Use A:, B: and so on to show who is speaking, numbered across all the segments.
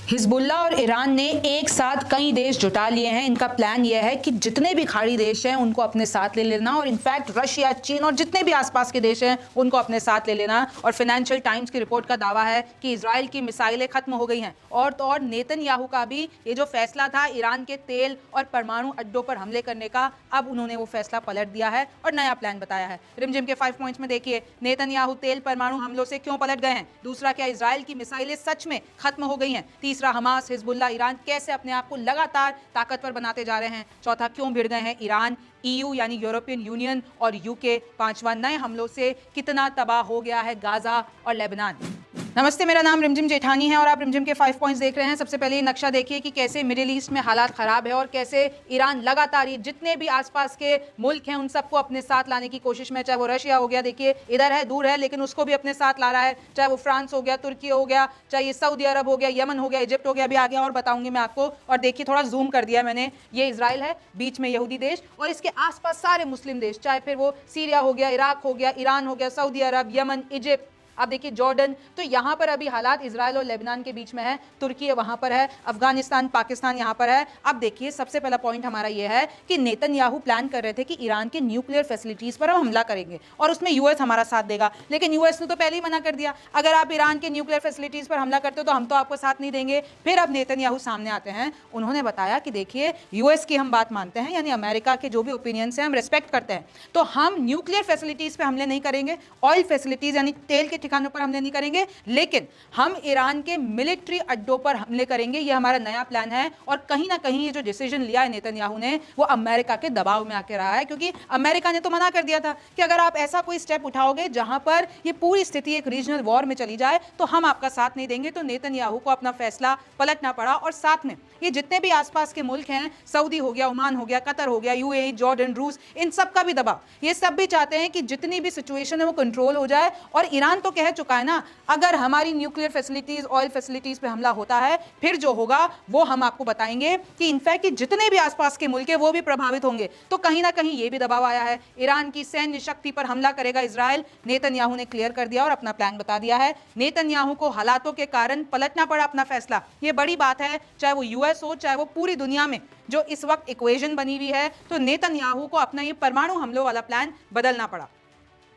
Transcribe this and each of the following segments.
A: Hezbollah और Iran ने एक साथ कई देश जुटा लिए हैं। इनका प्लान यह है कि जितने भी खाड़ी देश हैं उनको अपने साथ ले लेना और इनफैक्ट रशिया, चीन और जितने भी आसपास के देश हैं उनको अपने साथ ले लेना। और फाइनेंशियल टाइम्स की रिपोर्ट का दावा है कि इजराइल की मिसाइलें खत्म हो गई हैं। और तो और नेतन्याहू का भी ये जो फैसला था ईरान के तेल और परमाणु अड्डों पर हमले करने का, अब उन्होंने वो फैसला पलट दिया है और नया प्लान बताया है। रिमझिम के 5 पॉइंट्स में देखिए, नेतन्याहू तेल परमाणु हमलों से क्यों पलट गए हैं। दूसरा, क्या इजराइल की मिसाइलें सच में खत्म हो गई हैं। तीसरा, हमास, हिजबुल्ला, ईरान कैसे अपने आप को लगातार ताकतवर बनाते जा रहे हैं। चौथा, क्यों भिड़ गए हैं ईरान, ईयू यानी यूरोपियन यूनियन और यूके। पांचवा, नए हमलों से कितना तबाह हो गया है गाजा और लेबनान। नमस्ते, मेरा नाम रिमझिम जेठानी है और आप रिमझिम के 5 पॉइंट्स देख रहे हैं। सबसे पहले ये नक्शा देखिए कि कैसे मिडिल ईस्ट में हालात खराब है और कैसे ईरान लगातार जितने भी आसपास के मुल्क हैं उन सबको अपने साथ लाने की कोशिश में, चाहे वो रशिया हो गया, देखिए इधर है, दूर है, लेकिन उसको भी अपने साथ ला रहा है। चाहे वो फ्रांस हो गया, तुर्की हो गया, चाहे ये सऊदी अरब हो गया, यमन हो गया, इजिप्ट हो गया, अभी आगे और बताऊंगी मैं आपको। और देखिए, थोड़ा जूम कर दिया मैंने, ये इजराइल है, बीच में यहूदी देश और इसके आसपास सारे मुस्लिम देश, चाहे फिर वो सीरिया हो गया, इराक हो गया, ईरान हो गया, सऊदी अरब, यमन, इजिप्ट, आप देखिए जॉर्डन। तो यहां पर अभी हालात इजराइल और लेबनान के बीच में है, तुर्की वहां पर है, अफगानिस्तान, पाकिस्तान यहां पर है। अब देखिए, सबसे पहला पॉइंट हमारा यह है कि नेतन्याहू प्लान कर रहे थे कि ईरान के न्यूक्लियर फैसिलिटीज पर हम हमला करेंगे और उसमें यूएस हमारा साथ देगा, लेकिन यूएस ने तो पहले ही मना कर दिया, अगर आप ईरान के न्यूक्लियर फैसिलिटीज पर हमला करते हो तो हम तो आपको साथ नहीं देंगे। फिर अब नेतन्याहू सामने आते हैं, उन्होंने बताया कि देखिए, यूएस की हम बात मानते हैं, यानी अमेरिका के जो भी ओपिनियंस हैं हम रिस्पेक्ट करते हैं, तो हम न्यूक्लियर फैसिलिटीज पर हमले नहीं करेंगे, ऑयल फैसिलिटीज यानी तेल के ठिकानों पर हमले नहीं करेंगे, लेकिन हम ईरान के मिलिट्री अड्डों पर हमले करेंगे। यह हमारा नया प्लान है। और कहीं ना कहीं ये जो डिसीजन लिया है नेतन्याहू ने, वो अमेरिका के दबाव में आके रहा है, क्योंकि अमेरिका ने तो मना कर दिया था कि अगर आप ऐसा कोई स्टेप उठाओगे जहां पर ये पूरी स्थिति एक रीजनल वॉर में चली जाए तो हम आपका साथ नहीं देंगे। तो नेतन्याहू को अपना फैसला पलटना पड़ा और साथ में ये जितने भी आसपास के मुल्क हैं, सऊदी हो गया, ओमान हो गया, कतर हो गया, यूएई, जॉर्डन, रूस, इन सब का भी दबाव, ये सब भी चाहते हैं कि जितनी भी सिचुएशन है वो कंट्रोल हो जाए। और ईरान तो कह चुका है ना, अगर हमारी न्यूक्लियर फैसिलिटीज, ऑयल फैसिलिटीज पे हमला होता है, फिर जो होगा वो हम आपको बताएंगे कि इनफैक्ट जितने भी आसपास के मुल्क हैं वो भी प्रभावित होंगे। तो कहीं ना कहीं ये भी दबाव आया है, ईरान की सैन्य शक्ति पर हमला करेगा इजराइल। नेतन्याहू ने क्लियर कर दिया और अपना प्लान बता दिया है। नेतन्याहू को हालातों के कारण पलटना पड़ा अपना फैसला, ये बड़ी बात है, चाहे वो यूएस हो, चाहे वो पूरी दुनिया में जो इस वक्त इक्वेशन बनी हुई है। तो नेतन्याहू को अपना ये परमाणु हमलों वाला प्लान बदलना पड़ा।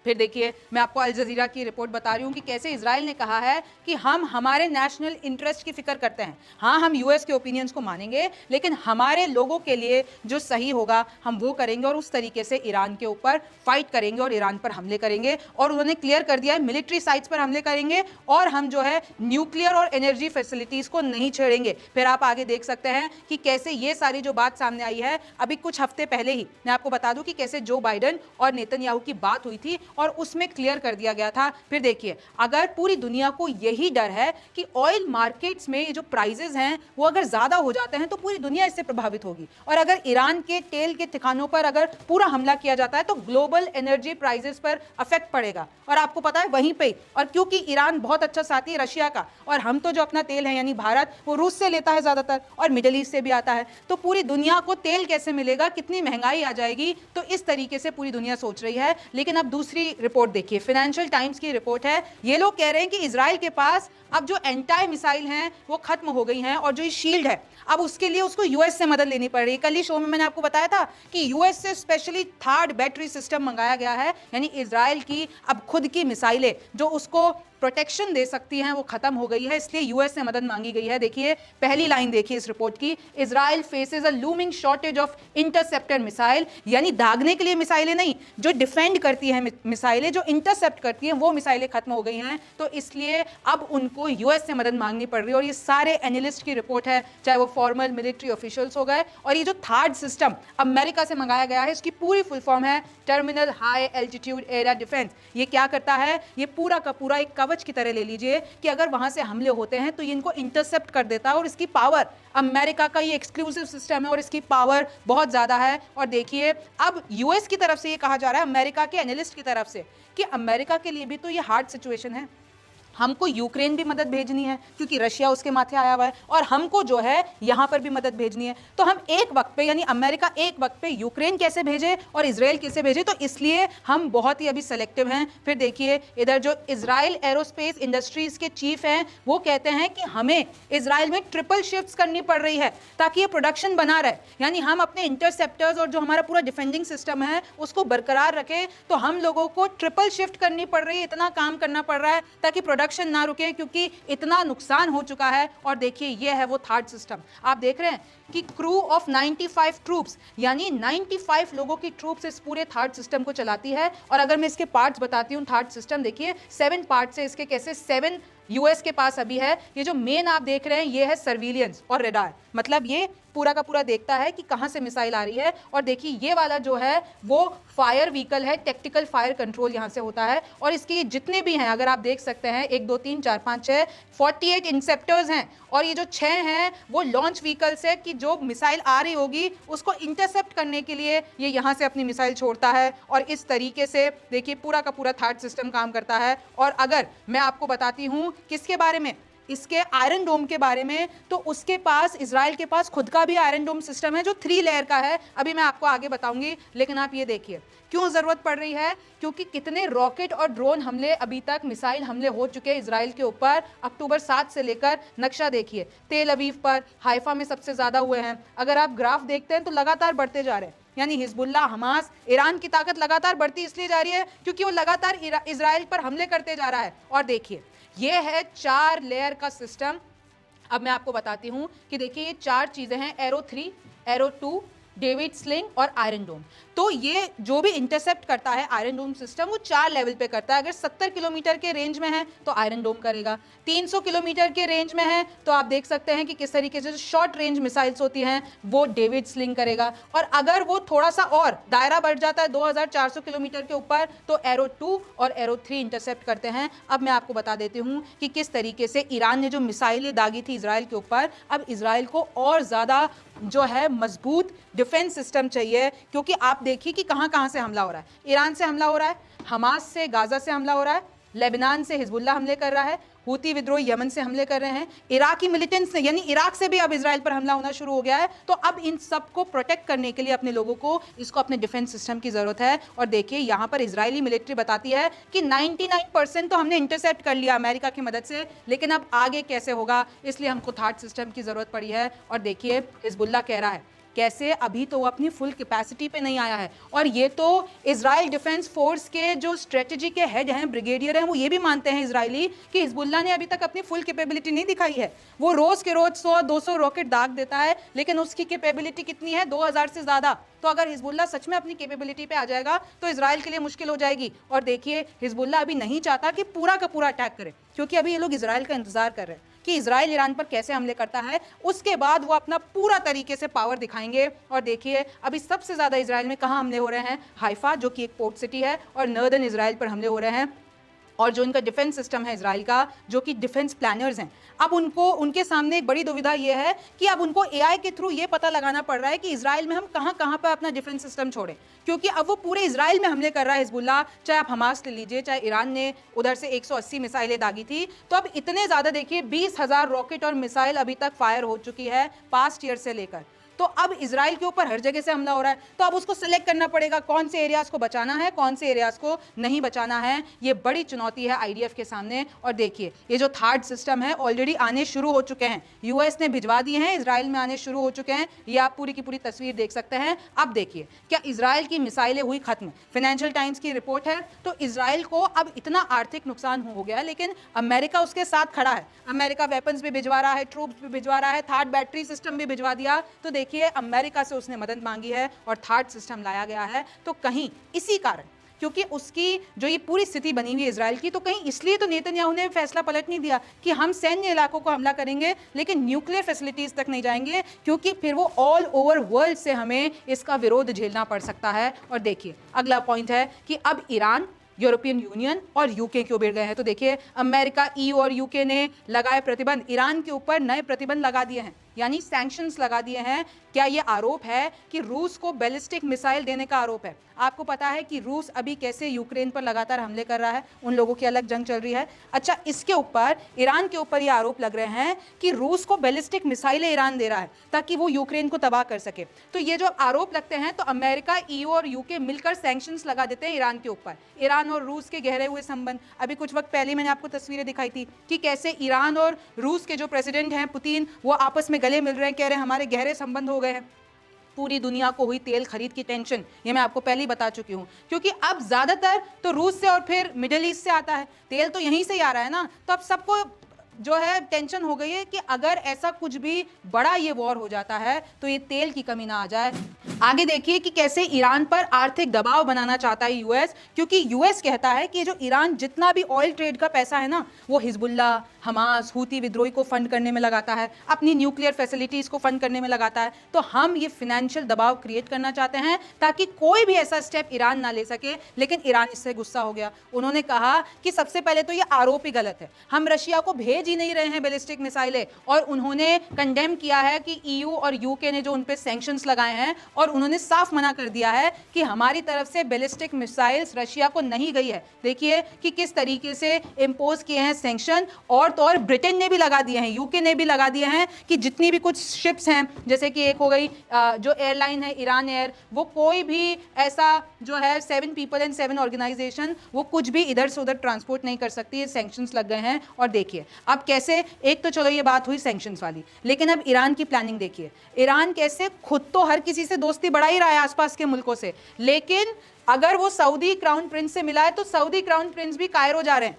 A: फिर देखिए, मैं आपको अल जजीरा की रिपोर्ट बता रही हूं कि कैसे इजराइल ने कहा है कि हम हमारे नेशनल इंटरेस्ट की फिक्र करते हैं। हाँ, हम यूएस के ओपिनियंस को मानेंगे, लेकिन हमारे लोगों के लिए जो सही होगा हम वो करेंगे और उस तरीके से ईरान के ऊपर फाइट करेंगे और ईरान पर हमले करेंगे। और उन्होंने क्लियर कर दिया है, मिलिट्री साइट्स पर हमले करेंगे और हम जो है न्यूक्लियर और एनर्जी फैसिलिटीज को नहीं छेड़ेंगे। फिर आप आगे देख सकते हैं कि कैसे ये सारी जो बात सामने आई है, अभी कुछ हफ्ते पहले ही मैं आपको बता दूं कि कैसे जो बाइडेन और नेतन्याहू की बात हुई थी और उसमें क्लियर कर दिया गया था। फिर देखिए, अगर पूरी दुनिया को यही डर है कि ऑयल मार्केट्स में जो प्राइसेस हैं वो अगर ज्यादा हो जाते हैं तो पूरी दुनिया इससे प्रभावित होगी, और अगर ईरान के तेल के ठिकानों पर अगर पूरा हमला किया जाता है तो ग्लोबल एनर्जी प्राइसेस पर अफेक्ट पड़ेगा। और आपको पता है वहीं पे, और क्योंकि ईरान बहुत अच्छा साथी है रशिया का, और हम तो जो अपना तेल है यानी भारत, वो रूस से लेता है ज्यादातर और मिडिल ईस्ट से भी आता है, तो पूरी दुनिया को तेल कैसे मिलेगा, कितनी महंगाई आ जाएगी। तो इस तरीके से पूरी दुनिया सोच रही है। लेकिन अब दूसरी रिपोर्ट देखिए, फाइनेंशियल टाइम्स की रिपोर्ट है, ये लोग कह रहे हैं कि इजराइल के पास अब जो एंटी मिसाइल हैं वो खत्म हो गई हैं और जो ये शील्ड है अब उसके लिए उसको यूएस से मदद लेनी पड़ रही है। कल ही शो में मैंने आपको बताया था कि यूएस से स्पेशली थर्ड बैटरी सिस्टम मंगाया गया है, यानी इजराइल की अब खुद की मिसाइलें जो उसको प्रोटेक्शन दे सकती हैं वो खत्म हो गई है, इसलिए यूएस से मदद मांगी गई है। देखिए, पहली लाइन देखिए इस रिपोर्ट की, Israel faces a looming shortage of interceptor missile, यानी दागने के लिए मिसाइलें नहीं, जो डिफेंड करती हैं मिसाइलें, जो इंटरसेप्ट करती हैं वो मिसाइलें खत्म हो गई हैं। तो इसलिए अब उनको यूएस से मदद मांगनी पड़ रही है। और ये सारे एनालिस्ट की रिपोर्ट है, चाहे वो फॉर्मल मिलिट्री ऑफिशियल्स हो गए। और ये जो थर्ड सिस्टम अमेरिका से मंगाया गया है, इसकी पूरी फुल फॉर्म है terminal high altitude area defence. ये क्या करता है, ये पूरा का पूरा एक कवच की तरह ले लीजिए कि अगर वहां से हमले होते हैं तो ये इनको इंटरसेप्ट कर देता है। और इसकी पावर, अमेरिका का ये एक्सक्लूसिव सिस्टम है और इसकी पावर बहुत ज्यादा है। और देखिए, अब यूएस की तरफ से ये कहा जा रहा है, अमेरिका के एनालिस्ट की तरफ से, कि अमेरिका के लिए भी तो ये हार्ड सिचुएशन है। हमको यूक्रेन भी मदद भेजनी है क्योंकि रशिया उसके माथे आया हुआ है, और हमको जो है यहां पर भी मदद भेजनी है। तो हम एक वक्त पे, यानी अमेरिका एक वक्त पे यूक्रेन कैसे भेजे और इजराइल कैसे भेजे, तो इसलिए हम बहुत ही अभी सेलेक्टिव हैं। फिर देखिए इधर जो इजराइल एरोस्पेस इंडस्ट्रीज के चीफ हैं वो कहते हैं कि हमें इजराइल में ट्रिपल शिफ्ट्स करनी पड़ रही है ताकि ये प्रोडक्शन बना रहे, यानी हम अपने इंटरसेप्टर्स और जो हमारा पूरा डिफेंडिंग सिस्टम है उसको बरकरार रखें। तो हम लोगों को ट्रिपल शिफ्ट करनी पड़ रही है, इतना काम करना पड़ रहा है ताकि प्रोडक्शन ना रुके क्योंकि इतना नुकसान हो चुका है। और देखिए ये है वो थर्ड सिस्टम, आप देख रहे हैं कि क्रू ऑफ 95 ट्रूप्स, यानी 95 लोगों की ट्रूप्स इस पूरे थर्ड सिस्टम को चलाती है। और अगर मैं इसके पार्ट्स बताती हूँ, थर्ड सिस्टम देखिए 7 पार्ट्स है इसके, कैसे 7 यूएस के पास अभी है। ये जो मेन आप देख रहे हैं ये है सर्विलियंस और रेडार, मतलब ये पूरा का पूरा देखता है कि कहां से मिसाइल आ रही है। और देखिए ये वाला जो है वो फायर व्हीकल है, टेक्टिकल फायर कंट्रोल यहां से होता है। और इसके जितने भी हैं अगर आप देख सकते हैं 1 2 3 4 5 6 48 इंसेप्टर्स हैं, और ये जो 6 हैं वो लॉन्च व्हीकल्स है कि जो मिसाइल आ रही होगी उसको इंटरसेप्ट करने के लिए ये यहां से अपनी मिसाइल छोड़ता है। और इस तरीके से देखिए पूरा का पूरा थर्ड सिस्टम काम करता है। और अगर मैं आपको बताती हूं किसके बारे में, इसके आयरन डोम के बारे में, तो उसके पास, इजराइल के पास खुद का भी आयरन डोम सिस्टम है जो 3 लेयर का है। अभी मैं आपको आगे बताऊंगी, लेकिन आप ये देखिए क्यों जरूरत पड़ रही है, क्योंकि कितने रॉकेट और ड्रोन हमले अभी तक, मिसाइल हमले हो चुके हैं इजराइल के ऊपर अक्टूबर 7 से लेकर। नक्शा देखिए, तेल अवीव पर, हाइफा में सबसे ज्यादा हुए हैं। अगर आप ग्राफ देखते हैं तो लगातार बढ़ते जा रहे हैं, यानी हिजबुल्ला, हमास, ईरान की ताकत लगातार बढ़ती इसलिए जा रही है क्योंकि वो लगातार इजराइल पर हमले करते जा रहा है। और देखिए ये है 4 लेयर का सिस्टम। अब मैं आपको बताती हूं कि देखिए ये 4 चीजें हैं, एरो 3, एरो 2, डेविड स्लिंग और आयरन डोम। तो ये जो भी इंटरसेप्ट करता है आयरन डोम सिस्टम वो 4 लेवल पे करता है। अगर 70 किलोमीटर के रेंज में है तो आयरन डोम करेगा, 300 किलोमीटर के रेंज में है तो आप देख सकते हैं कि किस तरीके से शॉर्ट रेंज मिसाइल्स होती हैं वो डेविड स्लिंग करेगा। और अगर वो थोड़ा सा और दायरा बढ़ जाता है 2400 किलोमीटर के ऊपर तो एरो 2 और एरो 3 इंटरसेप्ट करते हैं। अब मैं आपको बता देती हूँ कि किस तरीके से ईरान ने जो मिसाइलें दागी थी इजराइल के ऊपर, अब इजराइल को और ज़्यादा जो है मजबूत डिफेंस सिस्टम चाहिए। क्योंकि आप देखिए कि कहां कहां से हमला हो रहा है, ईरान से हमला हो रहा है, हमास से, गाजा से हमला हो रहा है, लेबनान से हिजबुल्ला हमले कर रहा है, हूती विद्रोह यमन से हमले कर रहे हैं, इराकी मिलिटेंट्स यानी इराक से भी अब इजराइल पर हमला होना शुरू हो गया है। तो अब इन सब को प्रोटेक्ट करने के लिए अपने लोगों को, इसको अपने डिफेंस सिस्टम की जरूरत है। और देखिए यहां पर इजरायली मिलिट्री बताती है कि 99% तो हमने इंटरसेप्ट कर लिया अमेरिका की मदद से, लेकिन अब आगे कैसे होगा, इसलिए हमको थर्ड सिस्टम की जरूरत पड़ी है। और देखिए हिजबुल्ला कह रहा है कैसे अभी तो वो अपनी फुल कैपेसिटी पे नहीं आया है। और ये तो इजराइल डिफेंस फोर्स के जो स्ट्रेटजी के हेड हैं, ब्रिगेडियर हैं, वो ये भी मानते हैं इजरायली कि हिजबुल्ला ने अभी तक अपनी फुल कैपेबिलिटी नहीं दिखाई है। वो रोज के रोज 100-200 रॉकेट दाग देता है, लेकिन उसकी कैपेबिलिटी कितनी है, 2000 से ज्यादा। तो अगर हिजबुल्ला सच में अपनी कैपेबिलिटी पे आ जाएगा तो इजराइल के लिए मुश्किल हो जाएगी। और देखिए हिजबुल्ला अभी नहीं चाहता कि पूरा का पूरा अटैक करे, क्योंकि अभी ये लोग इजराइल का इंतजार कर रहे हैं कि इजराइल ईरान पर कैसे हमले करता है, उसके बाद वो अपना पूरा तरीके से पावर दिखाएंगे। और देखिए अभी सबसे ज्यादा इजराइल में कहां हमले हो रहे हैं, हाइफा जो कि एक पोर्ट सिटी है, और नॉर्दर्न इजराइल पर हमले हो रहे हैं। और जो इनका डिफेंस सिस्टम है इजराइल का, जो कि डिफेंस प्लानर्स हैं, अब उनको, उनके सामने एक बड़ी दुविधा ये है कि अब उनको एआई के थ्रू ये पता लगाना पड़ रहा है कि इजराइल में हम कहां कहां पर अपना डिफेंस सिस्टम छोड़ें। क्योंकि अब वो पूरे इजराइल में हमले कर रहा है हिजबुल्ला, चाहे आप हमास ले लीजिए, चाहे ईरान ने उधर से 180 मिसाइलें दागी थी। तो अब इतने ज़्यादा देखिए 20,000 रॉकेट और मिसाइल अभी तक फायर हो चुकी है पास्ट ईयर से लेकर। तो अब इजराइल के ऊपर हर जगह से हमला हो रहा है, तो अब उसको सिलेक्ट करना पड़ेगा कौन से एरियाज को बचाना है, कौन से एरियाज को नहीं बचाना है। ये बड़ी चुनौती है आईडीएफ के सामने। और देखिए ये जो थर्ड सिस्टम है ऑलरेडी आने शुरू हो चुके हैं, यूएस ने भिजवा दिए हैं, इजराइल में आने शुरू हो चुके हैं। ये आप पूरी की पूरी तस्वीर देख सकते हैं। अब देखिए क्या इजराइल की मिसाइलें हुई खत्म, फाइनेंशियल टाइम्स की रिपोर्ट है। तो इजराइल को अब इतना आर्थिक नुकसान हो गया है, लेकिन अमेरिका उसके साथ खड़ा है। अमेरिका वेपन्स भी भिजवा रहा है, ट्रूप्स भी भिजवा रहा है, थर्ड बैटरी सिस्टम भी भिजवा दिया। तो देखिए अमेरिका से उसने मदद मांगी है और थर्ड सिस्टम लाया गया है। तो कहीं इसी कारण, क्योंकि उसकी जो ये पूरी स्थिति बनी हुई है इजराइल की, तो कहीं इसलिए तो नेतन्याहू ने फैसला पलट नहीं दिया कि हम सैन्य इलाकों को हमला करेंगे लेकिन न्यूक्लियर फैसिलिटीज तक नहीं जाएंगे, क्योंकि फिर वो ऑल ओवर वर्ल्ड से हमें इसका विरोध झेलना पड़ सकता है। और देखिए अगला पॉइंट है कि अब ईरान, यूरोपियन यूनियन और यूके क्यों भिड़ गए हैं। तो देखिए अमेरिका, ईयू और यूके ने लगाए प्रतिबंध, ईरान के ऊपर नए प्रतिबंध लगा दिए हैं। यानी सैंक्शंस लगा दिए हैं। क्या ये आरोप है कि रूस को बैलिस्टिक मिसाइल देने का आरोप है? आपको पता है कि रूस अभी कैसे यूक्रेन पर लगातार हमले कर रहा है, उन लोगों की अलग जंग चल रही है। अच्छा, इसके ऊपर ईरान के ऊपर ये आरोप लग रहे हैं कि रूस को बैलिस्टिक मिसाइलें ईरान दे रहा है ताकि वो यूक्रेन को तबाह कर सके। तो ये जो आरोप लगते हैं, तो अमेरिका, ईयू और यूके मिलकर सैंक्शंस लगा देते हैं ईरान के ऊपर। ईरान और रूस के गहरे हुए संबंध, अभी कुछ वक्त पहले मैंने आपको तस्वीरें दिखाई थी कि कैसे ईरान और रूस के जो प्रेसिडेंट हैं पुतिन, वो आपस में गले मिल रहे हैं, कह रहे हैं हमारे गहरे संबंध हो गए हैं। पूरी दुनिया को हुई तेल खरीद की टेंशन, ये मैं आपको पहले ही बता चुकी हूँ, क्योंकि अब ज्यादातर तो रूस से और फिर मिडिल ईस्ट से आता है, तेल तो यहीं से ही आ रहा है ना। तो अब सबको जो है टेंशन हो गई है कि अगर ऐसा कुछ भी बड़ा ये वॉर हो जाता है तो ये तेल की कमी ना आ जाए। आगे देखिए कि कैसे ईरान पर आर्थिक दबाव बनाना चाहता है यूएस, क्योंकि यूएस कहता है कि जो ईरान जितना भी ऑयल ट्रेड का पैसा है ना, वो हिजबुल्ला, हमास, हूती विद्रोही को फंड करने में लगाता है, अपनी न्यूक्लियर फैसिलिटीज को फंड करने में लगाता है। तो हम ये फाइनेंशियल दबाव क्रिएट करना चाहते हैं ताकि कोई भी ऐसा स्टेप ईरान ना ले सके। लेकिन ईरान इससे गुस्सा हो गया। उन्होंने कहा कि सबसे पहले तो ये आरोप ही गलत है, हम रशिया को भेज ही नहीं रहे हैं बैलिस्टिक मिसाइलें, और उन्होंने कंडेम किया है कि ईयू और यूके ने जो उन पे सैंक्शंस लगाए हैं, और उन्होंने साफ मना कर दिया है कि हमारी तरफ से बैलिस्टिक मिसाइल्स रशिया को नहीं गई है। देखिए कि किस तरीके से इंपोज किए हैं सैंक्शन, और तो और ब्रिटेन ने भी लगा दिए हैं, यूके ने भी लगा दिए हैं कि जितनी भी कुछ शिप्स हैं, जैसे कि एक हो गई जो एयरलाइन है ईरान एयर, वो कोई भी ऐसा जो है 7 पीपल एंड 7 ऑर्गेनाइजेशन, वो कुछ भी इधर से उधर ट्रांसपोर्ट नहीं कर सकती, ये सैंक्शंस लग गए हैं। और देखिए अब कैसे, एक तो चलो ये बात हुई सैंक्शंस वाली, लेकिन अब ईरान की प्लानिंग देखिए। ईरान कैसे खुद तो हर किसी से दोस्ती बढ़ा ही रहा है आसपास के मुल्कों से, लेकिन अगर वो सऊदी क्राउन प्रिंस से मिला है तो सऊदी क्राउन प्रिंस भी कायरो जा रहे हैं।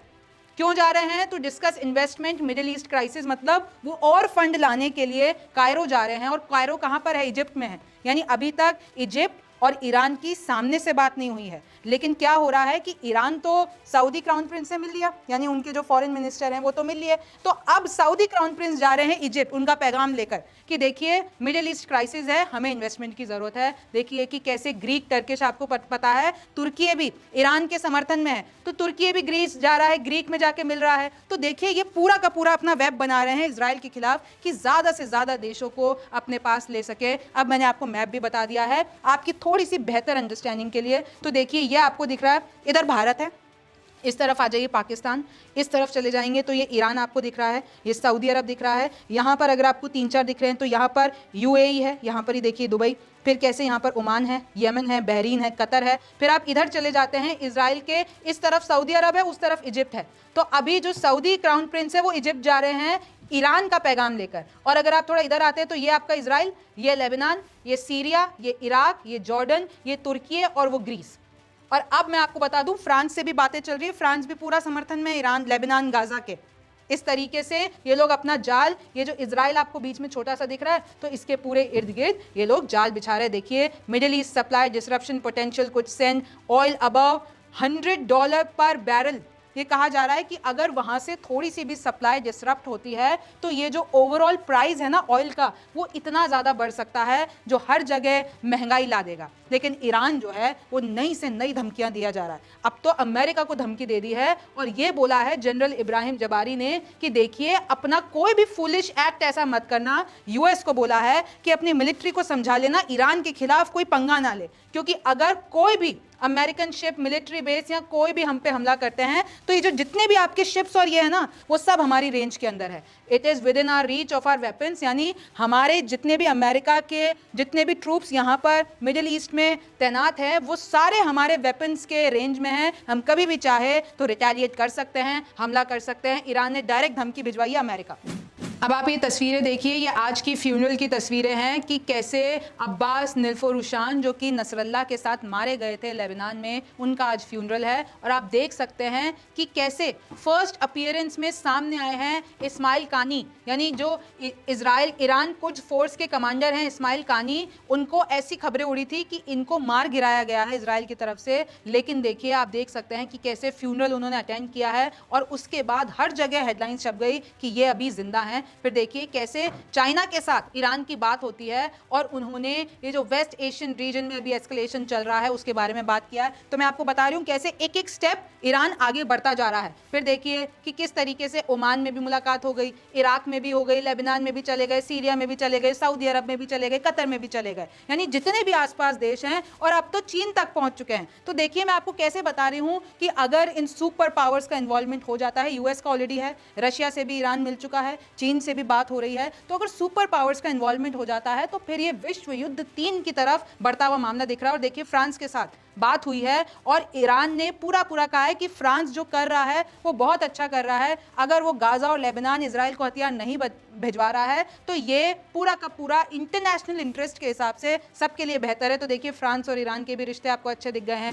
A: क्यों जा रहे हैं? तो discuss investment middle east crisis, मतलब वो और फंड लाने के लिए कायरो जा रहे हैं। और कायरो कहां पर है? इजिप्ट में है। यानी अभी तक इजिप्ट और ईरान की सामने से बात नहीं हुई है, लेकिन क्या हो रहा है कि ईरान तो सऊदी क्राउन प्रिंस से मिल लिया, यानी उनके जो फॉरेन मिनिस्टर हैं वो तो मिल लिए, तो अब सऊदी क्राउन प्रिंस जा रहे हैं इजिप्ट उनका पैगाम लेकर कि देखिए मिडिल ईस्ट क्राइसिस है, हमें इन्वेस्टमेंट की जरूरत है। देखिए कि कैसे ग्रीक, टर्किश, आपको पता है तुर्की भी ईरान के समर्थन में है, तो तुर्की भी ग्रीस जा रहा है, ग्रीक में जाके मिल रहा है। तो देखिए ये पूरा का पूरा अपना वेब बना रहे हैं इजराइल के खिलाफ कि ज्यादा से ज्यादा देशों को अपने पास ले सके। अब मैंने आपको मैप भी बता दिया है आपकी थोड़ी सी बेहतर अंडरस्टैंडिंग के लिए। तो देखिए ये आपको दिख रहा है, इधर भारत है, इस तरफ आ जाइए पाकिस्तान, इस तरफ चले जाएंगे तो ये ईरान आपको दिख रहा है, ये सऊदी अरब दिख रहा है, यहाँ पर अगर आपको 3-4 दिख रहे हैं तो यहाँ पर यूएई है, यहाँ पर ही देखिए दुबई, फिर कैसे यहाँ पर ओमान है, यमन है, बहरीन है, कतर है, फिर आप इधर चले जाते हैं इजराइल के, इस तरफ सऊदी अरब है, उस तरफ इजिप्ट है। तो अभी जो सऊदी क्राउन प्रिंस है वो इजिप्ट जा रहे हैं ईरान का पैगाम लेकर। और अगर आप थोड़ा इधर आते हैं तो ये आपका इजराइल, ये लेबनान, ये सीरिया, ये इराक, ये जॉर्डन, ये तुर्की और वो ग्रीस। और अब मैं आपको बता दूं फ्रांस से भी बातें चल रही है, फ्रांस भी पूरा समर्थन में ईरान, लेबनान, गाजा के। इस तरीके से ये लोग अपना जाल, ये जो इजराइल आपको बीच में छोटा सा दिख रहा है, तो इसके पूरे इर्द गिर्द ये लोग जाल बिछा रहे हैं। देखिए middle east supply disruption potential could send oil above $100 पर बैरल। ये कहा जा रहा है कि अगर वहां से थोड़ी सी भी सप्लाई डिसरप्ट होती है तो ये जो ओवरऑल प्राइस है ना ऑयल का, वो इतना ज़्यादा बढ़ सकता है जो हर जगह महंगाई ला देगा। लेकिन ईरान जो है वो नई से नई धमकियां दिया जा रहा है। अब तो अमेरिका को धमकी दे दी है और ये बोला है जनरल इब्राहिम जबारी ने कि देखिए अपना कोई भी फुलिश एक्ट ऐसा मत करना। यूएस को बोला है कि अपनी मिलिट्री को समझा लेना, ईरान के खिलाफ कोई पंगा ना ले, क्योंकि अगर कोई भी अमेरिकन शिप, मिलिट्री बेस या कोई भी हम पे हमला करते हैं तो ये जो जितने भी आपके शिप्स और ये है ना, वो सब हमारी रेंज के अंदर है। It is within our reach of our weapons, यानी हमारे जितने भी अमेरिका के जितने भी ट्रूप्स यहाँ पर मिडिल ईस्ट में तैनात हैं वो सारे हमारे वेपन्स के रेंज में हैं। हम कभी भी चाहे तो रिटेलिएट कर सकते हैं, हमला कर सकते हैं। ईरान ने डायरेक्ट धमकी भिजवाई है अमेरिका। अब आप ये तस्वीरें देखिए, ये आज की फ्यूनरल की तस्वीरें हैं कि कैसे अब्बास निल्फोरुशान जो कि नसरल्ला के साथ मारे गए थे लेबनान में, उनका आज फ्यूनरल है। और आप देख सकते हैं कि कैसे फर्स्ट अपीयरेंस में सामने आए हैं इस्माइल कानी, यानी जो इजराइल ईरान कुछ फोर्स के कमांडर हैं इस्माइल कानी। उनको ऐसी खबरें उड़ी थी कि इनको मार गिराया गया है इजराइल की तरफ से, लेकिन देखिए आप देख सकते हैं कि कैसे फ्यूनरल उन्होंने अटेंड किया है और उसके बाद हर जगह हेडलाइंस छप गई कि ये अभी जिंदा हैं। फिर देखिए कैसे चाइना के साथ ईरान की बात होती है और उन्होंने ये जो वेस्ट एशियन रीजन में अभी एस्केलेशन चल रहा है उसके बारे में बात किया है। तो मैं आपको बता रही हूं कैसे एक एक स्टेप ईरान आगे बढ़ता जा रहा है। फिर देखिए कि किस तरीके से ओमान में भी मुलाकात हो गई, इराक में भी हो गई, लेबनान में भी चले गए, सीरिया में भी चले गए, सऊदी अरब में भी चले गए, कतर में भी चले गए, यानी जितने भी आसपास देश हैं, और अब तो चीन तक पहुंच चुके हैं। तो देखिए मैं आपको कैसे बता रही हूं कि अगर इन सुपर पावर्स का इन्वॉल्वमेंट हो जाता है, यूएस का ऑलरेडी है, रशिया से भी ईरान मिल चुका है, चीन से भी बात हो रही है, तो अगर सुपर पावर्स का इन्वॉल्वमेंट हो जाता है तो फिर ये विश्व युद्ध 3 की तरफ बढ़ता हुआ मामला दिख रहा है। और देखिए फ्रांस के साथ बात हुई है और ईरान ने पूरा कहा है कि फ्रांस जो कर रहा है वो बहुत अच्छा कर रहा है। अगर वो गाजा और लेबनान इजराइल को हथियार नहीं भिजवा रहा है तो ये पूरा का पूरा इंटरनेशनल इंटरेस्ट के हिसाब से सबके लिए बेहतर है। तो देखिए फ्रांस और ईरान के भी रिश्ते आपको अच्छे दिख गए हैं।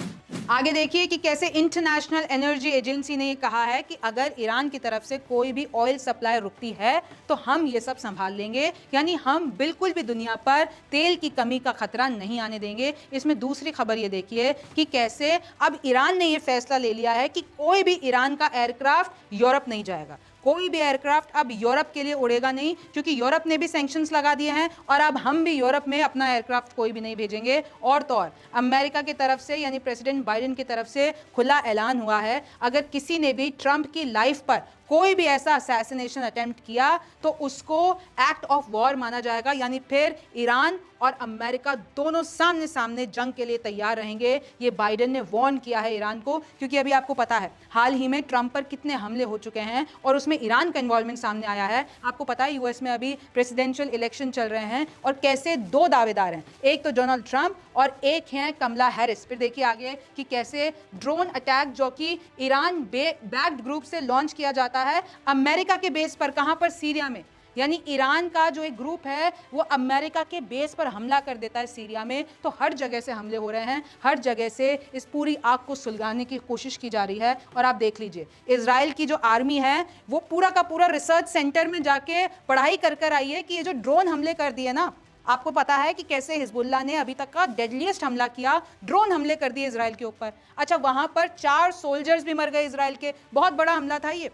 A: आगे देखिए कि कैसे इंटरनेशनल एनर्जी एजेंसी ने ये कहा है कि अगर ईरान की तरफ से कोई भी ऑयल सप्लाई रुकती है तो हम ये सब संभाल लेंगे, यानी हम बिल्कुल भी दुनिया पर तेल की कमी का खतरा नहीं आने देंगे। इसमें दूसरी खबर ये देखिए कि कैसे अब ईरान ने ये फैसला ले लिया है कि कोई भी ईरान का एयरक्राफ्ट यूरोप नहीं जाएगा, कोई भी एयरक्राफ्ट अब यूरोप के लिए उड़ेगा नहीं, क्योंकि यूरोप ने भी सैंक्शंस लगा दिए हैं और अब हम भी यूरोप में अपना एयरक्राफ्ट कोई भी नहीं भेजेंगे। और तो और अमेरिका की तरफ से यानी प्रेसिडेंट बाइडेन की तरफ से खुला ऐलान हुआ है, अगर किसी ने भी ट्रंप की लाइफ पर कोई भी ऐसा असैसिनेशन अटेम्प्ट किया तो उसको एक्ट ऑफ वॉर माना जाएगा, यानी फिर ईरान और अमेरिका दोनों सामने सामने जंग के लिए तैयार रहेंगे। ये बाइडेन ने वार्न किया है ईरान को, क्योंकि अभी आपको पता है हाल ही में ट्रंप पर कितने हमले हो चुके हैं और उसमें ईरान का इन्वॉल्वमेंट सामने आया है। आपको पता है यूएस में अभी प्रेसिडेंशियल इलेक्शन चल रहे हैं और कैसे 2 दावेदार हैं, एक तो डोनाल्ड ट्रंप और एक हैं कमला हैरिस। फिर देखिए आगे कि कैसे ड्रोन अटैक जो कि ईरान बैक्ड ग्रुप से लॉन्च किया जाता है अमेरिका के बेस पर, कहां पर, सीरिया में, यानी ईरान का जो एक ग्रुप है वो अमेरिका के बेस पर हमला कर देता है सीरिया में। तो हर जगह से हमले हो रहे हैं, हर जगह से इस पूरी आग को सुलगाने की कोशिश की जा रही है। और आप देख लीजिए इजराइल की जो आर्मी है वो पूरा का पूरा रिसर्च सेंटर में जाके पढ़ाई कर आई है कि ये जो ड्रोन हमले कर दिए ना, आपको पता है कि कैसे हिजबुल्लाह ने अभी तक का डेडलीस्ट हमला किया, ड्रोन हमले कर दिए इजराइल के ऊपर। अच्छा, वहां पर 4 सोल्जर्स भी मर गए इजराइल के, बहुत बड़ा हमला था ये।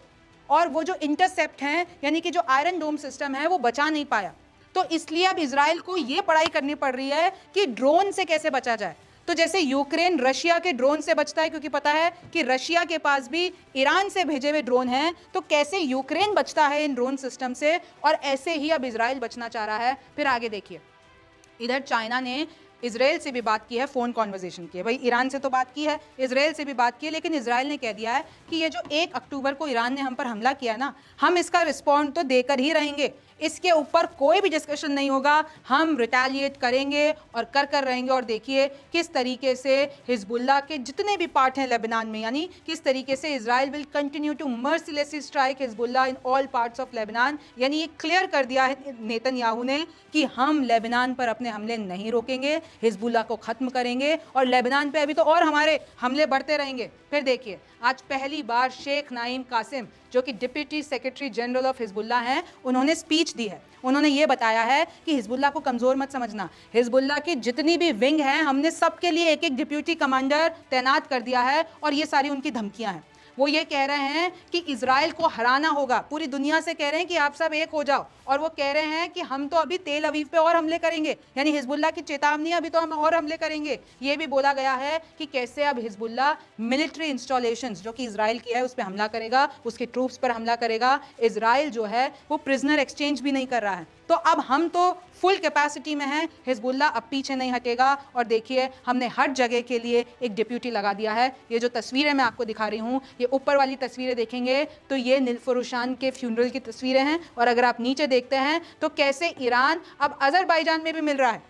A: और वो जो इंटरसेप्ट हैं यानी कि जो आयरन डोम सिस्टम है वो बचा नहीं पाया। तो इसलिए अब इजराइल को ये पढ़ाई करनी पड़ रही है कि ड्रोन से कैसे बचा जाए। तो जैसे यूक्रेन रशिया के ड्रोन से बचता है, क्योंकि पता है कि रशिया के पास भी ईरान से भेजे हुए ड्रोन हैं, तो कैसे यूक्रेन बचता है इन ड्रोन सिस्टम से, और ऐसे ही अब इजराइल बचना चाह रहा है। फिर आगे देखिए इधर चाइना ने इजराइल से भी बात की है, फोन कॉन्वर्सेशन की है। भाई ईरान से तो बात की है, इजराइल से भी बात की है, लेकिन इजराइल ने कह दिया है कि ये जो 1 अक्टूबर को ईरान ने हम पर हमला किया ना, हम इसका रिस्पॉन्ड तो देकर ही रहेंगे, इसके ऊपर कोई भी डिस्कशन नहीं होगा, हम रिटेलिएट करेंगे और कर रहेंगे। और देखिए किस तरीके से हिजबुल्लाह के जितने भी पार्ट हैं लेबनान में, यानी किस तरीके से Israel will continue to mercilessly strike Hezbollah in all parts of Lebanon, यानी ये क्लियर कर दिया है नेतन्याहू ने कि हम लेबनान पर अपने हमले नहीं रोकेंगे, हिजबुल्लाह को खत्म करेंगे और लेबनान पे अभी तो और हमारे हमले बढ़ते रहेंगे। फिर देखिए आज पहली बार शेख नाईम कासिम जो कि deputy secretary general of Hezbollah हैं, उन्होंने स्पीच दी है। उन्होंने ये बताया है कि हिजबुल्लाह को कमज़ोर मत समझना, हिजबुल्लाह की जितनी भी विंग हैं हमने सबके लिए एक एक डिप्टी कमांडर तैनात कर दिया है और ये सारी उनकी धमकियां हैं। वो ये कह रहे हैं कि इजराइल को हराना होगा, पूरी दुनिया से कह रहे हैं कि आप सब एक हो जाओ, और वो कह रहे हैं कि हम तो अभी तेल अवीव पे और हमले करेंगे, यानी हिजबुल्लाह की चेतावनी, अभी तो हम और हमले करेंगे। ये भी बोला गया है कि कैसे अब हिजबुल्लाह मिलिट्री इंस्टॉलेशंस जो कि इजराइल की है उस पर हमला करेगा, उसके ट्रूप्स पर हमला करेगा। इजराइल जो है वो प्रिजनर एक्सचेंज भी नहीं कर रहा है, तो अब हम तो फुल कैपेसिटी में हैं, हिजबुल्लाह अब पीछे नहीं हटेगा। और देखिए हमने हर जगह के लिए एक डिप्यूटी लगा दिया है। ये जो तस्वीरें मैं आपको दिखा रही हूँ, ये ऊपर वाली तस्वीरें देखेंगे तो ये निलफरुशान के फ्यूनरल की तस्वीरें हैं, और अगर आप नीचे देखते हैं तो कैसे ईरान अब अजरबैजान में भी मिल रहा है,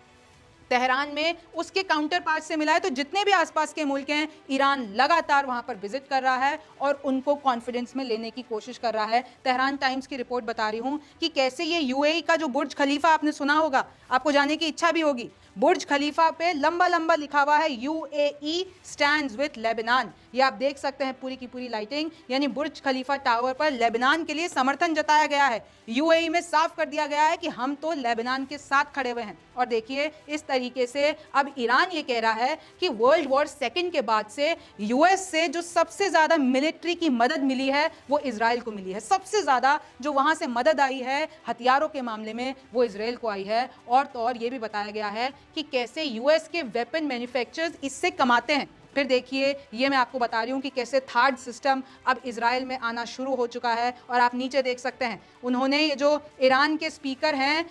A: तेहरान में उसके काउंटर पार्ट से मिला है। तो जितने भी आसपास के मुल्क हैं, ईरान लगातार वहां पर विजिट कर रहा है और उनको कॉन्फिडेंस में लेने की कोशिश कर रहा है। तेहरान टाइम्स की रिपोर्ट बता रही हूं कि कैसे ये यूएई का जो बुर्ज खलीफा आपने सुना होगा, आपको जाने की इच्छा भी होगी, बुर्ज खलीफा पे लंबा लंबा लिखा हुआ है यूएई स्टैंड्स विद लेबनान, ये आप देख सकते हैं पूरी की पूरी लाइटिंग, यानी बुर्ज खलीफा टावर पर लेबनान के लिए समर्थन जताया गया है। यूएई में साफ कर दिया गया है कि हम तो लेबनान के साथ खड़े हुए हैं। और देखिए इस तरीके से अब ईरान ये कह रहा है कि वर्ल्ड वॉर सेकेंड के बाद से यूएस से जो सबसे ज्यादा मिलिट्री की मदद मिली है वो इजराइल को मिली है। सबसे ज्यादा जो वहां से मदद आई है हथियारों के मामले में वो इजराइल को आई है। और तो और ये भी बताया गया है कि कैसे यूएस के वेपन मैन्युफैक्चरर्स इससे कमाते हैं। फिर देखिए ये मैं आपको बता रही हूँ कि कैसे थर्ड सिस्टम अब इजराइल में आना शुरू हो चुका है। और आप नीचे देख सकते हैं उन्होंने ये जो ईरान के स्पीकर हैं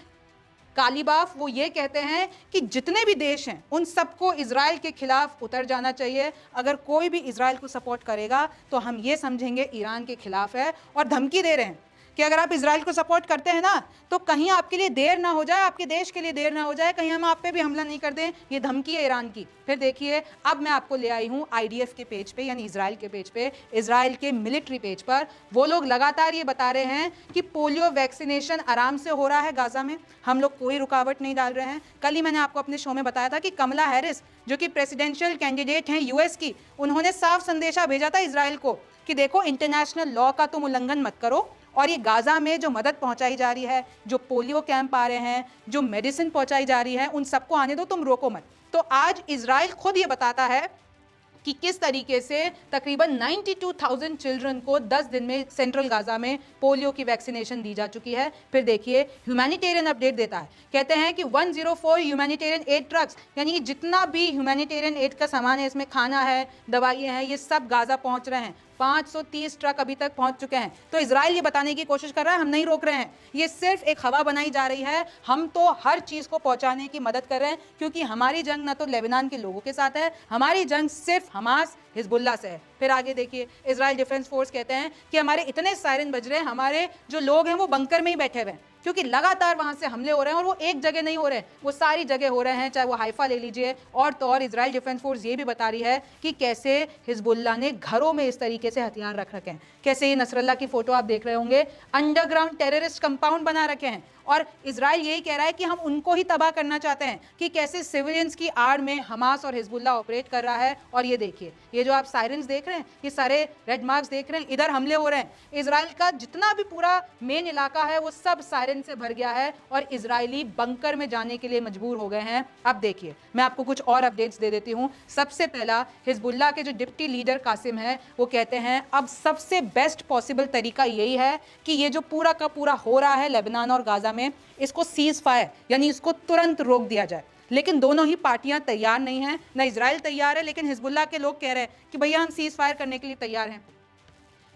A: कालीबाफ, वो ये कहते हैं कि जितने भी देश हैं उन सबको इजराइल के खिलाफ उतर जाना चाहिए। अगर कोई भी इजराइल को सपोर्ट करेगा तो हम ये समझेंगे ईरान के खिलाफ है। और धमकी दे रहे हैं कि अगर आप इजराइल को सपोर्ट करते हैं ना तो कहीं आपके लिए देर ना हो जाए, आपके देश के लिए देर ना हो जाए, कहीं हम आप पे भी हमला नहीं कर दें। ये धमकी है ईरान की। फिर देखिए अब मैं आपको ले आई हूँ आईडीएफ के पेज पे, यानी इजराइल के पेज पे, इजराइल के मिलिट्री पेज पर। वो लोग लगातार ये बता रहे हैं कि पोलियो वैक्सीनेशन आराम से हो रहा है गाजा में, हम लोग कोई रुकावट नहीं डाल रहे हैं। कल ही मैंने आपको अपने शो में बताया था कि कमला हैरिस जो कि प्रेसिडेंशियल कैंडिडेट हैं यूएस की, उन्होंने साफ संदेशा भेजा था इजराइल को कि देखो इंटरनेशनल लॉ का तुम उल्लंघन मत करो, और ये गाजा में जो मदद पहुंचाई जा रही है, जो पोलियो कैंप आ रहे हैं, जो मेडिसिन पहुंचाई जा रही है, उन सबको आने दो, तुम रोको मत। तो आज इजराइल खुद ये बताता है कि किस तरीके से तकरीबन 92,000 चिल्ड्रन को 10 दिन में सेंट्रल गाजा में पोलियो की वैक्सीनेशन दी जा चुकी है। फिर देखिए ह्यूमैनिटेरियन अपडेट देता है, कहते हैं कि 104 ह्यूमैनिटेरियन एड ट्रक्स, यानी कि जितना भी ह्यूमैनिटेरियन एड का सामान है, इसमें खाना है, दवाइयाँ हैं, ये सब गाजा पहुंच रहे हैं। 530 ट्रक अभी तक पहुंच चुके हैं। तो इजराइल ये बताने की कोशिश कर रहा है हम नहीं रोक रहे हैं, ये सिर्फ एक हवा बनाई जा रही है, हम तो हर चीज को पहुंचाने की मदद कर रहे हैं, क्योंकि हमारी जंग ना तो लेबनान के लोगों के साथ है, हमारी जंग सिर्फ हमास हिजबुल्ला से है। फिर आगे देखिए इजराइल डिफेंस फोर्स कहते हैं कि हमारे इतने सायरन बज रहे हैं, हमारे जो लोग हैं वो बंकर में ही बैठे हुए हैं, क्योंकि लगातार वहां से हमले हो रहे हैं और वो एक जगह नहीं हो रहे हैं, वो सारी जगह हो रहे हैं, चाहे वो हाइफा ले लीजिए। और तो और इजराइल डिफेंस फोर्स ये भी बता रही है कि कैसे हिजबुल्ला ने घरों में इस तरीके से हथियार रख रखे हैं। कैसे ये नसरल्ला की फोटो आप देख रहे होंगे, अंडरग्राउंड टेररिस्ट कंपाउंड बना रखे हैं। और इजराइल यही कह रहा है कि हम उनको ही तबाह करना चाहते हैं, कि कैसे सिविलियंस की आड़ में हमास और हिजबुल्ला ऑपरेट कर रहा है। और ये देखिए ये जो आप सायरन्स देख रहे हैं, ये सारे रेड मार्क्स देख रहे हैं, इधर हमले हो रहे हैं। इजराइल का जितना भी पूरा मेन इलाका है वो सब सायरन से भर गया है और इजरायली बंकर में जाने के लिए मजबूर हो गए हैं। अब देखिए मैं आपको कुछ और अपडेट्स दे देती हूँ। सबसे पहला, हिजबुल्ला के जो डिप्टी लीडर कासिम है वो कहते हैं अब सबसे बेस्ट पॉसिबल तरीका यही है कि ये जो पूरा का पूरा हो रहा है लेबनान और गाजा में, इसको सीज फायर यानी इसको तुरंत रोक दिया जाए। लेकिन दोनों ही पार्टियां तैयार नहीं हैं, ना इजराइल तैयार है, लेकिन हिजबुल्ला के लोग कह रहे हैं कि भैया हम सीज फायर करने के लिए तैयार हैं।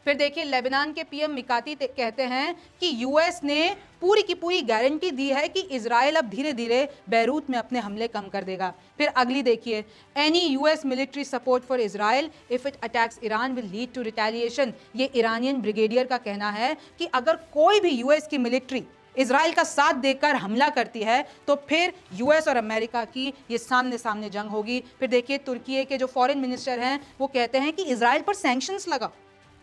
A: फिर देखिए लेबनान के पीएम मिकाती कहते हैं कि यूएस ने पूरी की पूरी गारंटी दी है कि इजराइल अब धीरे धीरे बैरूत में अपने हमले कम कर देगा। फिर अगली देखिए, any US military support for Israel if it attacks Iran will lead to retaliation. ये ईरानियन ब्रिगेडियर का कहना है कि अगर कोई भी यूएस की मिलिट्री इजराइल का साथ देकर हमला करती है तो फिर यूएस और अमेरिका की ये सामने सामने जंग होगी। फिर देखिए तुर्की के जो फॉरेन मिनिस्टर हैं वो कहते हैं कि इजराइल पर सैंक्शंस लगाओ,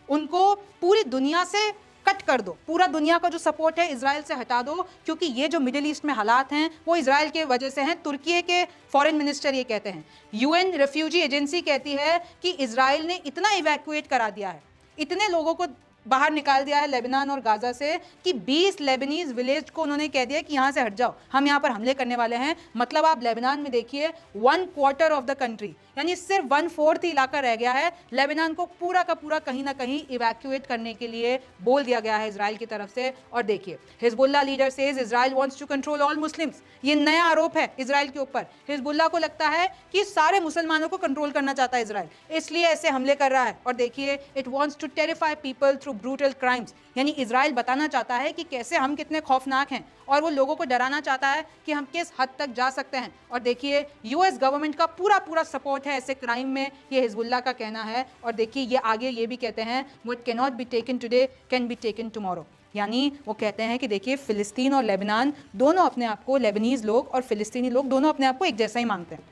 A: उनको पूरी दुनिया से कट कर दो, पूरा दुनिया का जो सपोर्ट है इजराइल से हटा दो, क्योंकि ये जो मिडिल ईस्ट में हालात हैं वो इजराइल के वजह से हैं। तुर्की के फॉरेन मिनिस्टर ये कहते हैं। यूएन रेफ्यूजी एजेंसी कहती है कि इजराइल ने इतना इवैक्यूएट करा दिया है, इतने लोगों को बाहर निकाल दिया है लेबनान और गाजा से कि 20 लेबनीज विलेज को उन्होंने कह दिया कि यहाँ से हट जाओ, हम यहाँ पर हमले करने वाले हैं। मतलब आप लेबनान में देखिए 1/4 ऑफ द कंट्री, यानी सिर्फ 1/4 इलाका रह गया है, लेबनान को पूरा का पूरा कहीं ना कहीं इवैक्यूएट करने के लिए बोल दिया गया है इजराइल की तरफ से। और देखिए Hezbollah leader says Israel wants to control all Muslims. ये नया आरोप है इजराइल के ऊपर। हिजबुल्ला को लगता है कि सारे मुसलमानों को कंट्रोल करना चाहता है इजराइल, इसलिए ऐसे हमले कर रहा है। और देखिए it wants to terrify people through brutal crimes, यानी इजराइल बताना चाहता है कि कैसे हम कितने खौफनाक हैं और वो लोगों को डराना चाहता है कि हम किस हद तक जा सकते हैं। और देखिए यूएस गवर्नमेंट का पूरा पूरा सपोर्ट है ऐसे क्राइम में, ये हिजबुल्ला का कहना है। और देखिए ये आगे ये भी कहते हैं what can not be taken today can be taken tomorrow, यानी वो कहते हैं कि देखिए फिलिस्तीन और लेबनान दोनों अपने आप को, लेबनीज लोग और फिलिस्तीनी लोग दोनों अपने आप को एक जैसा ही मानते हैं।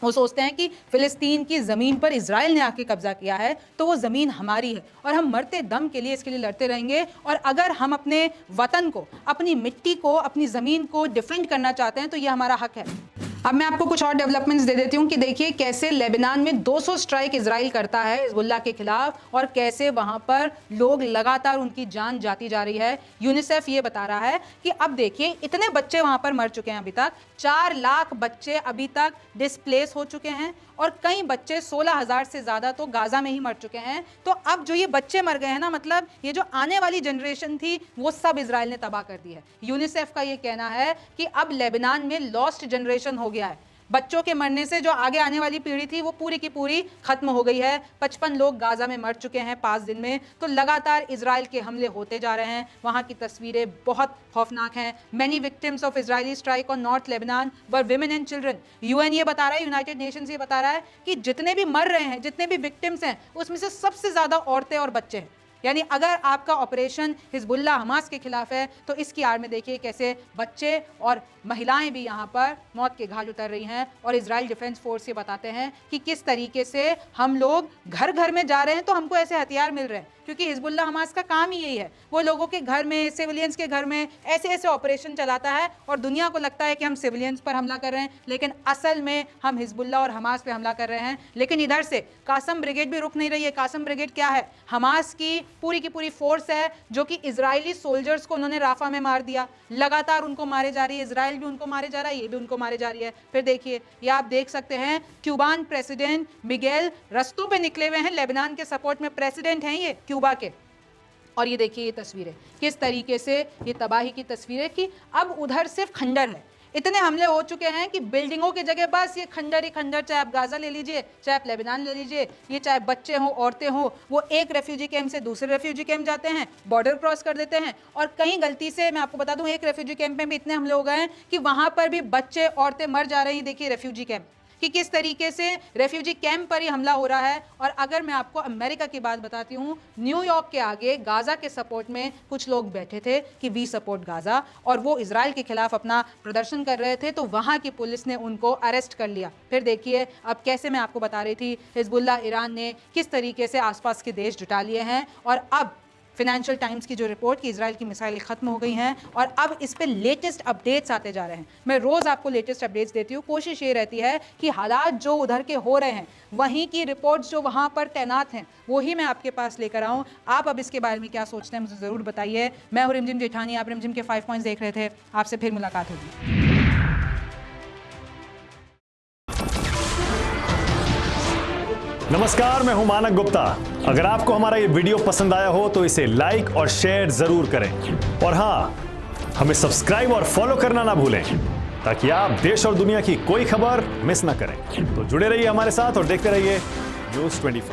A: वो सोचते हैं कि फिलिस्तीन की ज़मीन पर इजराइल ने आके कब्जा किया है तो वो ज़मीन हमारी है और हम मरते दम के लिए इसके लिए लड़ते रहेंगे। और अगर हम अपने वतन को, अपनी मिट्टी को, अपनी ज़मीन को डिफेंड करना चाहते हैं तो ये हमारा हक है। अब मैं आपको कुछ और डेवलपमेंट्स दे देती हूँ कि देखिए कैसे लेबनान में 200 स्ट्राइक इजराइल करता है हिजबुल्लाह के खिलाफ और कैसे वहां पर लोग लगातार उनकी जान जाती जा रही है। यूनिसेफ ये बता रहा है कि अब देखिए इतने बच्चे वहां पर मर चुके हैं, अभी तक 4 लाख बच्चे अभी तक डिस्प्लेस हो चुके हैं और कई बच्चे 16,000 से ज्यादा तो गाजा में ही मर चुके हैं। तो अब जो ये बच्चे मर गए हैं ना, मतलब ये जो आने वाली जनरेशन थी वो सब इजराइल ने तबाह कर दी है। यूनिसेफ का ये कहना है कि अब लेबनान में लॉस्ट जनरेशन हो गया है। बच्चों के मरने से जो आगे आने वाली पीढ़ी थी वो पूरी की पूरी खत्म हो गई है। 55 लोग गाजा में मर चुके हैं 5 दिन में। तो लगातार इजराइल के हमले होते जा रहे हैं। वहां की तस्वीरें बहुत खौफनाक हैं। Many victims of Israeli strike on north Lebanon were women and children. UN ये बता रहा है, यूनाइटेड नेशंस ये बता रहा है कि जितने भी मर रहे हैं, जितने भी विक्टिम्स हैं, उसमें से सबसे ज्यादा औरतें और बच्चे हैं। यानी अगर आपका ऑपरेशन हिजबुल्लाह हमास के खिलाफ है तो इसकी आड़ में देखिए कैसे बच्चे और महिलाएं भी यहाँ पर मौत के घाट उतर रही हैं। और इजराइल डिफेंस फोर्स ये बताते हैं कि किस तरीके से हम लोग घर घर में जा रहे हैं तो हमको ऐसे हथियार मिल रहे हैं, क्योंकि हिजबुल्लाह हमास का काम ही यही है। वो लोगों के घर में, सिविलियंस के घर में ऐसे ऐसे ऑपरेशन चलाता है और दुनिया को लगता है कि हम सिविलियंस पर हमला कर रहे हैं, लेकिन असल में हम हिजबुल्लाह और हमास पे हमला कर रहे हैं। लेकिन इधर से कासम ब्रिगेड भी रुक नहीं रही है। कासम ब्रिगेड क्या है? हमास की पूरी फोर्स है जो कि इजरायली सोल्जर्स को उन्होंने राफा में मार दिया। लगातार उनको मारे जा रही है, इजराइल भी उनको मारे जा रहा है, ये भी उनको मारे जा रही है। फिर देखिए ये आप देख सकते हैं, क्यूबान प्रेसिडेंट मिगेल रस्तों पे निकले हुए हैं लेबनान के सपोर्ट में। प्रेसिडेंट हैं ये क्यूबा के। और ये देखिए ये तस्वीरें किस तरीके से, ये तबाही की तस्वीरें कि अब उधर सिर्फ खंडर है। इतने हमले हो चुके हैं कि बिल्डिंगों की जगह बस ये खंडर ही खंडर, चाहे आप गाजा ले लीजिए, चाहे आप लेबनान ले लीजिए, ये चाहे बच्चे हों, औरतें हों, वो एक रेफ्यूजी कैंप से दूसरे रेफ्यूजी कैंप जाते हैं, बॉर्डर क्रॉस कर देते हैं। और कहीं गलती से, मैं आपको बता दूं, एक रेफ्यूजी कैंप में भी इतने हमले हो गए हैं कि वहां पर भी बच्चे औरतें मर जा रही हैं। देखिए रेफ्यूजी कैंप कि किस तरीके से रेफ्यूजी कैंप पर ही हमला हो रहा है। और अगर मैं आपको अमेरिका की बात बताती हूँ, न्यूयॉर्क के आगे गाजा के सपोर्ट में कुछ लोग बैठे थे कि वी सपोर्ट गाजा, और वो इजराइल के खिलाफ अपना प्रदर्शन कर रहे थे, तो वहां की पुलिस ने उनको अरेस्ट कर लिया। फिर देखिए अब कैसे, मैं आपको बता रही थी, हिजबुल्लाह ईरान ने किस तरीके से आसपास के देश जुटा लिए हैं। और अब फाइनेंशियल टाइम्स की जो रिपोर्ट कि इजराइल की मिसाइलें खत्म हो गई हैं और अब इस पे लेटेस्ट अपडेट्स आते जा रहे हैं। मैं रोज़ आपको लेटेस्ट अपडेट्स देती हूँ। कोशिश ये रहती है कि हालात जो उधर के हो रहे हैं, वहीं की रिपोर्ट्स जो वहाँ पर तैनात हैं, वही मैं आपके पास लेकर आऊँ। आप अब इसके बारे में क्या सोचते हैं मुझे ज़रूर बताइए। मैं हूँ रिमझिम जेठानी, आप रिमझिम के 5 पॉइंट्स देख रहे थे। आपसे फिर मुलाकात होगी।
B: नमस्कार, मैं हूं मानक गुप्ता। अगर आपको हमारा ये वीडियो पसंद आया हो तो इसे लाइक और शेयर जरूर करें, और हाँ, हमें सब्सक्राइब और फॉलो करना ना भूलें ताकि आप देश और दुनिया की कोई खबर मिस ना करें। तो जुड़े रहिए हमारे साथ और देखते रहिए न्यूज़ 24।